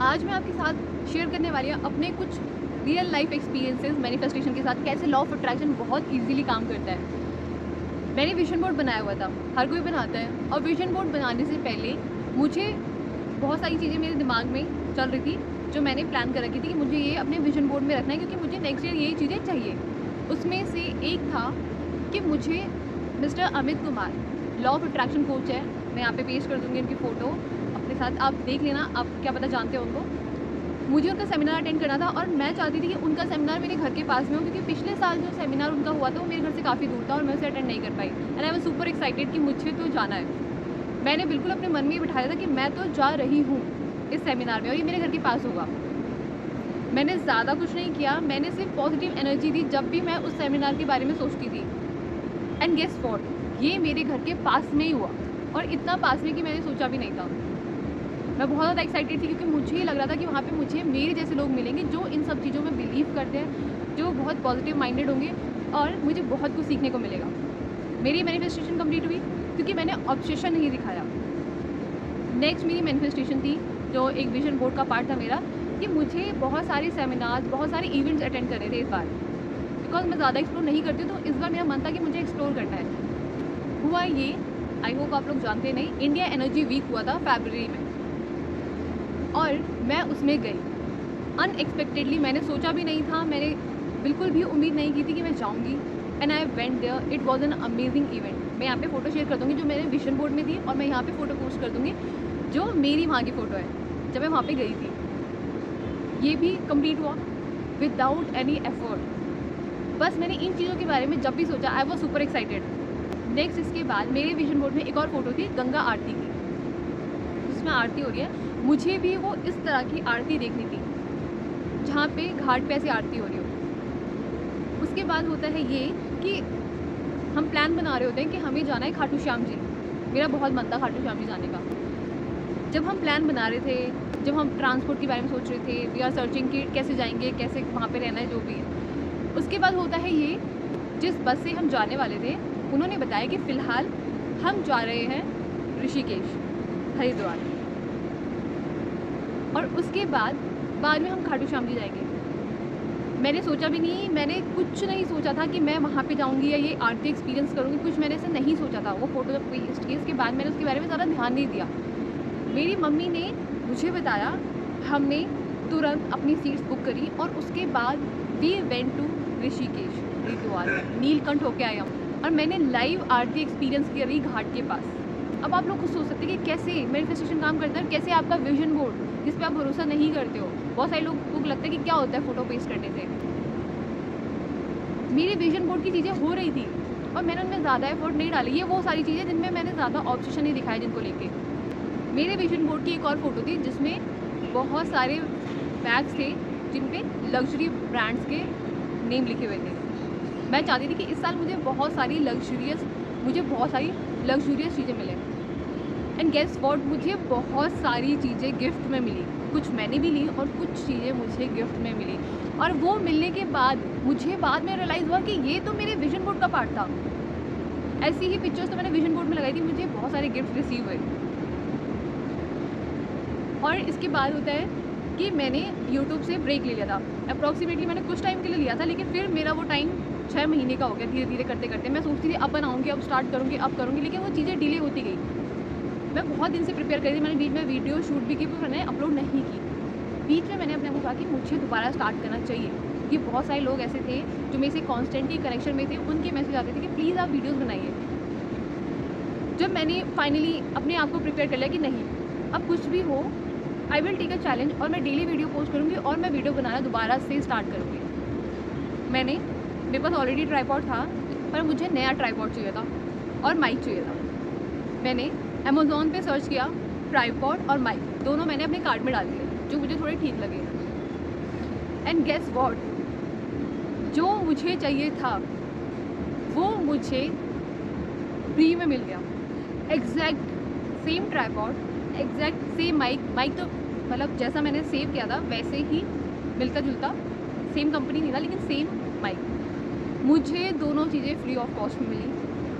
आज मैं आपके साथ शेयर करने वाली हूँ अपने कुछ रियल लाइफ एक्सपीरियंसेस मैनिफेस्टेशन के साथ, कैसे लॉ ऑफ अट्रैक्शन बहुत इजीली काम करता है। मैंने विजन बोर्ड बनाया हुआ था, हर कोई बनाता है, और विजन बोर्ड बनाने से पहले मुझे बहुत सारी चीज़ें मेरे दिमाग में चल रही थी, जो मैंने प्लान कर रखी थी कि मुझे ये अपने विजन बोर्ड में रखना है, क्योंकि मुझे नेक्स्ट ईयर ये चीज़ें चाहिए। उसमें से एक था कि मुझे mister Amit Kumar, law of attraction coach है, मैं यहाँ पे पेश कर दूँगी उनकी फ़ोटो अपने साथ, आप देख लेना, आप क्या पता जानते हो उनको। मुझे उनका सेमिनार अटेंड करना था और मैं चाहती थी कि उनका सेमिनार मेरे घर के पास में हो, क्योंकि पिछले साल जो सेमिनार उनका हुआ था वो मेरे घर से काफ़ी दूर था और मैं उसे अटेंड नहीं कर पाई। And I was super excited कि मुझे तो जाना है। मैंने बिल्कुल अपने मन में ही बिठाया था कि मैं तो जा रही हूँ इस सेमिनार में और ये मेरे घर के पास होगा। मैंने ज़्यादा कुछ नहीं किया, मैंने सिर्फ पॉजिटिव एनर्जी दी जब भी मैं उस सेमिनार के बारे में सोचती थी। एंड गेस व्हाट, ये मेरे घर के पास में ही हुआ, और इतना पास में कि मैंने सोचा भी नहीं था। मैं बहुत ज़्यादा एक्साइटेड थी, क्योंकि मुझे लग रहा था कि वहाँ पे मुझे मेरे जैसे लोग मिलेंगे जो इन सब चीज़ों में बिलीव करते हैं, जो बहुत पॉजिटिव माइंडेड होंगे, और मुझे बहुत कुछ सीखने को मिलेगा। मेरी मैनिफेस्टेशन कंप्लीट हुई क्योंकि मैंने ऑब्सेशन नहीं दिखाया। नेक्स्ट मेरी मैनिफेस्टेशन थी, जो एक विजन बोर्ड का पार्ट था मेरा, कि मुझे बहुत सारे सेमिनार्स, बहुत सारे इवेंट्स अटेंड करने थे इस बार, बिकॉज मैं ज़्यादा एक्सप्लोर नहीं करती हूँ, तो इस बार मेरा मन था कि मुझे एक्सप्लोर करना है। हुआ ये, आई होप आप लोग जानते नहीं, इंडिया एनर्जी वीक हुआ था फरवरी में, और मैं उसमें गई अनएक्सपेक्टेडली। मैंने सोचा भी नहीं था, मैंने बिल्कुल भी उम्मीद नहीं की थी कि मैं जाऊंगी। And I went there, it was an amazing event. मैं यहाँ पे फ़ोटो शेयर कर दूँगी जो मेरे विजन बोर्ड में थी, और मैं यहाँ पे फ़ोटो पोस्ट कर दूँगी जो मेरी वहाँ की फ़ोटो है जब मैं वहाँ पे गई थी। ये भी कंप्लीट हुआ विदाउट एनी एफर्ट। बस मैंने इन चीज़ों के बारे में जब भी सोचा, I was super excited. Next इसके बाद मेरे विजन बोर्ड में एक और फ़ोटो थी गंगा आरती की, जिसमें आरती हो रही है। मुझे भी वो इस तरह की आरती देखनी थी, जहाँ पे घाट पे ऐसी आरती हो रही हो। उसके बाद होता है ये कि हम प्लान बना रहे होते हैं कि हमें जाना है खाटू श्याम जी। मेरा बहुत मन था खाटू श्याम जी जाने का। जब हम प्लान बना रहे थे, जब हम ट्रांसपोर्ट के बारे में सोच रहे थे, वी आर सर्चिंग कि कैसे जाएंगे, कैसे वहाँ पे रहना है, जो भी है। उसके बाद होता है ये, जिस बस से हम जाने वाले थे उन्होंने बताया कि फ़िलहाल हम जा रहे हैं ऋषिकेश, हरिद्वार, और उसके बाद में हम खाटू श्याम जी जाएंगे। मैंने सोचा भी नहीं, मैंने कुछ नहीं सोचा था कि मैं वहाँ पे जाऊँगी या ये आरती एक्सपीरियंस करूँगी, कुछ मैंने ऐसे नहीं सोचा था। वो फ़ोटो जब पोस्ट की इसके बाद मैंने उसके बारे में ज़्यादा ध्यान नहीं दिया। मेरी मम्मी ने मुझे बताया, हमने तुरंत अपनी सीट्स बुक करी, और उसके बाद we went to Rishikesh, Haridwar, Neelkanth होके आए हम, और मैंने लाइव आरती एक्सपीरियंस करी घाट के पास। अब आप लोग खुद सोच सकते हैं कि कैसे मैनिफेस्टेशन काम करता है, कैसे आपका विजन बोर्ड जिस पे आप भरोसा नहीं करते हो, बहुत सारे लोग को लगता है कि क्या होता है फ़ोटो पेस्ट करने से। मेरे विजन बोर्ड की चीज़ें हो रही थी और मैंने उनमें ज़्यादा एफर्ट नहीं डाली। ये वो सारी चीज़ें जिनमें मैंने ज़्यादा ऑब्सेशन नहीं दिखाया, जिनको लेके। मेरे विजन बोर्ड की एक और फ़ोटो थी जिसमें बहुत सारे बैग्स थे जिन पे लग्जरी ब्रांड्स के नेम लिखे हुए थे। मैं चाहती थी कि इस साल मुझे बहुत सारी लग्जूरियस चीज़ें मिलें। एंड गेस व्हाट, मुझे बहुत सारी चीज़ें गिफ्ट में मिली। कुछ मैंने भी ली और कुछ चीज़ें मुझे गिफ्ट में मिली, और वो मिलने के बाद मुझे बाद में रियलाइज़ हुआ कि ये तो मेरे विजन बोर्ड का पार्ट था। ऐसी ही पिक्चर्स तो मैंने विजन बोर्ड में लगाई थी, मुझे बहुत सारे गिफ्ट रिसीव हुए। और इसके बाद होता है कि मैंने यूट्यूब से ब्रेक ले लिया था। अप्रॉक्सीमेटली मैंने कुछ टाइम के लिए लिया था, लेकिन फिर मेरा वो टाइम 6 महीने का हो गया। धीरे धीरे करते करते मैं सोचती थी अब बनाऊँगी, अब स्टार्ट करूँगी, अब करूँगी, लेकिन वो चीज़ें डिले होती गई। मैं बहुत दिन से प्रिपेयर करी थी, मैंने बीच में वीडियो शूट भी की, पर मैंने अपलोड नहीं की। बीच में मैंने अपने आप को कहा कि मुझे दोबारा स्टार्ट करना चाहिए, कि बहुत सारे लोग ऐसे थे जो मेरे से कॉन्स्टेंटली कनेक्शन में थे, उनके मैसेज आते थे कि प्लीज़ आप वीडियोज़ बनाइए। जब मैंने फाइनली अपने आप को प्रिपेयर कर लिया कि नहीं, अब कुछ भी हो, I will take a challenge, और मैं डेली वीडियो पोस्ट करूँगी और मैं वीडियो बनाना दोबारा से स्टार्ट करूँगी। मेरे पास ऑलरेडी ट्राइपॉड था, पर मुझे नया ट्राइपॉड चाहिए था और माइक चाहिए था। मैंने अमेज़ॉन पे सर्च किया, ट्राइपॉड और माइक दोनों मैंने अपने कार्ट में डाल दिए, जो मुझे थोड़े ठीक लगे। एंड गेस व्हाट, जो मुझे चाहिए था वो मुझे फ्री में मिल गया। Exact same tripod, exact same mic तो मतलब जैसा मैंने सेव किया था वैसे ही मिलता जुलता, सेम कंपनी नहीं था लेकिन सेम माइक। मुझे दोनों चीज़ें फ्री ऑफ कॉस्ट में मिली,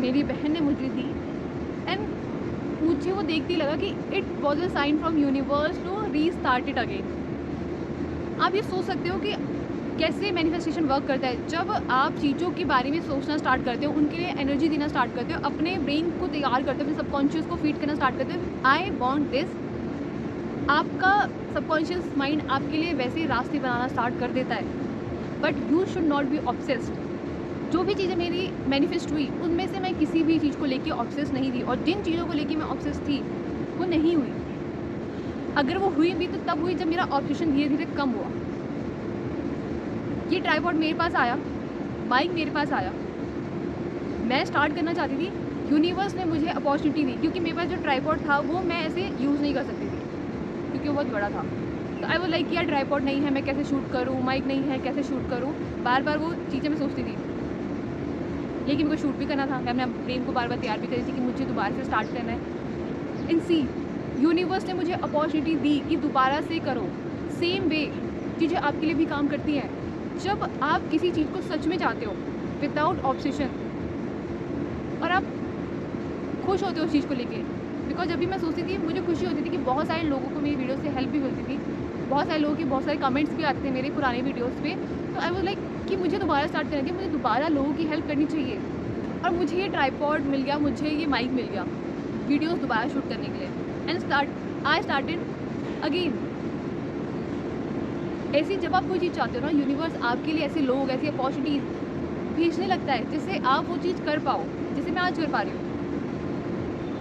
मेरी बहन ने मुझे दी। एंड मुझे वो देखते ही लगा कि it was a sign from universe to restart it again. आप ये सोच सकते हो कि कैसे मैनिफेस्टेशन वर्क करता है। जब आप चीज़ों के बारे में सोचना स्टार्ट करते हो, उनके लिए एनर्जी देना स्टार्ट करते हो, अपने ब्रेन को तैयार करते हो, अपने सबकॉन्शियस को फीड करना स्टार्ट करते हो, आई वॉन्ट दिस, आपका सबकॉन्शियस माइंड आपके लिए वैसे ही रास्ते बनाना स्टार्ट कर देता है। But you should not be obsessed. जो भी चीज़ें मेरी मैनिफेस्ट हुई उनमें से मैं किसी भी चीज़ को लेके ऑब्सेस नहीं थी, और जिन चीज़ों को लेके मैं ऑब्सेस थी वो नहीं हुई। अगर वो हुई भी तो तब हुई जब मेरा ऑब्सेशन धीरे धीरे कम हुआ। ये ट्राइपॉड मेरे पास आया, माइक मेरे पास आया, मैं स्टार्ट करना चाहती थी, यूनिवर्स ने मुझे अपॉर्चुनिटी दी, क्योंकि मेरे पास जो ट्राइपॉड था वो मैं ऐसे यूज़ नहीं कर सकती थी क्योंकि वो बहुत बड़ा था। तो आई वो लाइक यार ट्राइपॉड नहीं है, मैं कैसे शूट करूँ, माइक नहीं है, कैसे शूट करूँ, बार बार वो चीज़ें मैं सोचती थी। लेकिन मेरे को शूट भी करना था, मैं अपने ब्रेन को बार बार तैयार भी कर रही थी कि मुझे दोबारा से स्टार्ट करना है। इन सी यूनिवर्स ने मुझे अपॉर्चुनिटी दी कि दोबारा से करो। सेम वे चीज़ें आपके लिए भी काम करती हैं। जब आप किसी चीज़ को सच में चाहते हो विदाउट ऑब्सेशन, और आप खुश होते हो उस चीज़ को लेके, बिकॉज जब भी मैं सोचती थी मुझे खुशी होती थी कि बहुत सारे लोगों को मेरी वीडियो से हेल्प भी मिलती थी, बहुत सारे लोगों के बहुत सारे कमेंट्स भी आते थे मेरे पुराने वीडियोज़ पे। तो आई वाज लाइक कि मुझे दोबारा स्टार्ट करनी चाहिए, मुझे दोबारा लोगों की हेल्प करनी चाहिए। और मुझे ये ट्राइपॉड मिल गया, मुझे ये माइक मिल गया वीडियोस दोबारा शूट करने के लिए। And I started again. ऐसी जब आप कोई चीज़ चाहते हो ना, यूनिवर्स आपके लिए ऐसे लोग, ऐसी अपॉर्चुनिटीज़ भेजने लगता है जिससे आप वो चीज़ कर पाओ, जैसे मैं आज कर पा रही हूँ।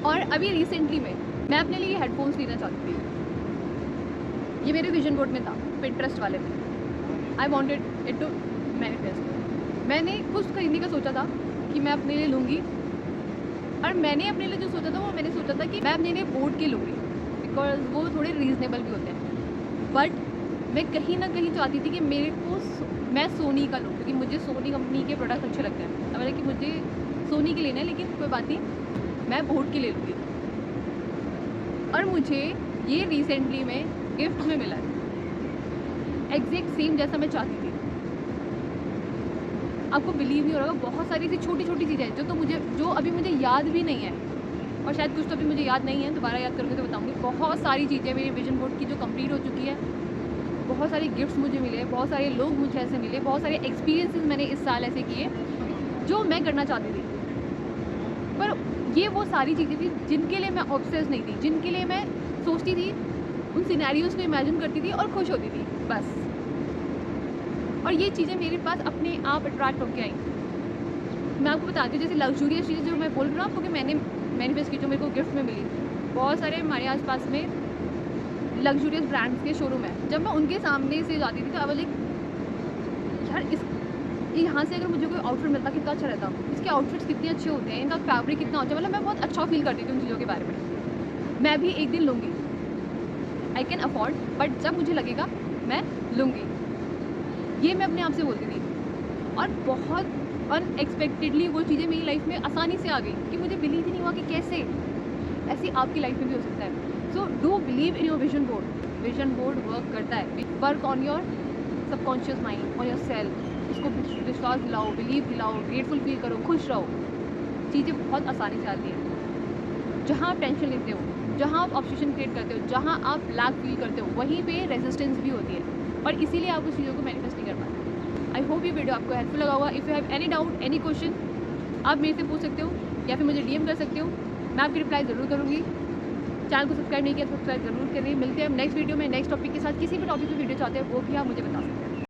और अभी रिसेंटली में मैं अपने लिए हेडफोन्स लेना चाहती थी। ये मेरे विजन बोर्ड में था, पिंटरेस्ट वाले में। I wanted it to manifest. मैंने कुछ खरीदने का सोचा था कि मैं अपने लिए लूँगी, और मैंने अपने लिए जो सोचा था वो मैंने सोचा था कि मैं अपने लिए बोट के लूँगी, बिकॉज वो थोड़े रीज़नेबल भी होते हैं। बट मैं कहीं ना कहीं चाहती थी कि मेरे को मैं सोनी का लूँ, क्योंकि मुझे सोनी कंपनी के प्रोडक्ट अच्छे लगते हैं। अब कि मुझे सोनी के लेना है, लेकिन कोई बात नहीं, मैं बोट के ले लूँगी। और मुझे ये रिसेंटली में गिफ्ट में मिला है, एग्जैक्ट सेम जैसा मैं चाहती थी। आपको बिलीव नहीं हो रहा, बहुत सारी ऐसी छोटी छोटी चीज़ें हैं जो अभी मुझे याद भी नहीं है, और शायद कुछ तो अभी मुझे याद नहीं है, दोबारा याद करूँगी तो बताऊँगी। बहुत सारी चीज़ें मेरी विजन बोर्ड की जो कंप्लीट हो चुकी है, बहुत सारे गिफ्ट्स मुझे मिले, बहुत सारे लोग मुझे ऐसे मिले, बहुत सारे एक्सपीरियंसेस मैंने इस साल ऐसे किए जो मैं करना चाहती थी। पर ये वो सारी चीज़ें थी जिनके लिए मैं ऑब्सेस नहीं थी, जिनके लिए मैं सोचती थी, उन सिनेरियोज़ को इमेजिन करती थी और खुश होती थी बस। और ये चीज़ें मेरे पास अपने आप अट्रैक्ट होकर आई। मैं आपको बताती हूँ, जैसे लग्जूरियस चीज़ें जो मैं बोल रही हूँ आपको कि मैंने मैनिफेस्ट की, जो मेरे को गिफ्ट में मिली, बहुत सारे हमारे आसपास में लग्जूरियस ब्रांड्स के शोरूम है। जब मैं उनके सामने से जाती थी तो आई वाज लाइक यार यहाँ से अगर मुझे कोई आउटफिट मिलता कितना अच्छा रहता, इसके आउटफिट्स कितने अच्छे होते हैं, इनका फैब्रिक कितना अच्छा, मतलब मैं बहुत अच्छा फील करती थी उन चीज़ों के बारे में। मैं भी एक दिन लूँगी, आई कैन अफोर्ड, बट जब मुझे लगेगा मैं लूँगी, ये मैं अपने आप से बोलती थी। और बहुत अनएक्सपेक्टेडली वो चीज़ें मेरी लाइफ में आसानी से आ गई कि मुझे बिलीव ही नहीं हुआ कि कैसे ऐसी आपकी लाइफ में भी हो सकता है। So do believe in your vision board. Vision board work करता है। Work on your subconscious mind, on your self. उसको विश्वास दिलाओ, बिलीव दिलाओ, ग्रेटफुल फील करो, खुश रहो, चीज़ें बहुत आसानी से आती हैं। जहाँ आप टेंशन लेते हो, जहाँ आप ऑब्सेशन क्रिएट करते हो, जहाँ आप लैक फील करते हो, वहीं पे रेजिस्टेंस भी होती है, और इसीलिए आप उस चीज़ों को मैनिफेस्ट नहीं कर पाते। आई होप ये वीडियो आपको हेल्पफुल लगा होगा। If you have any doubt, any question, आप मेरे से पूछ सकते हो या फिर मुझे DM कर सकते हो, मैं आपकी रिप्लाई ज़रूर करूँगी। चैनल को सब्सक्राइब नहीं किया, सब्सक्राइब जरूर करें। मिलते हैं नेक्स्ट वीडियो में नेक्स्ट टॉपिक के साथ। किसी भी टॉपिक पर वीडियो चाहते हैं वो भी आप मुझे बता सकते हैं।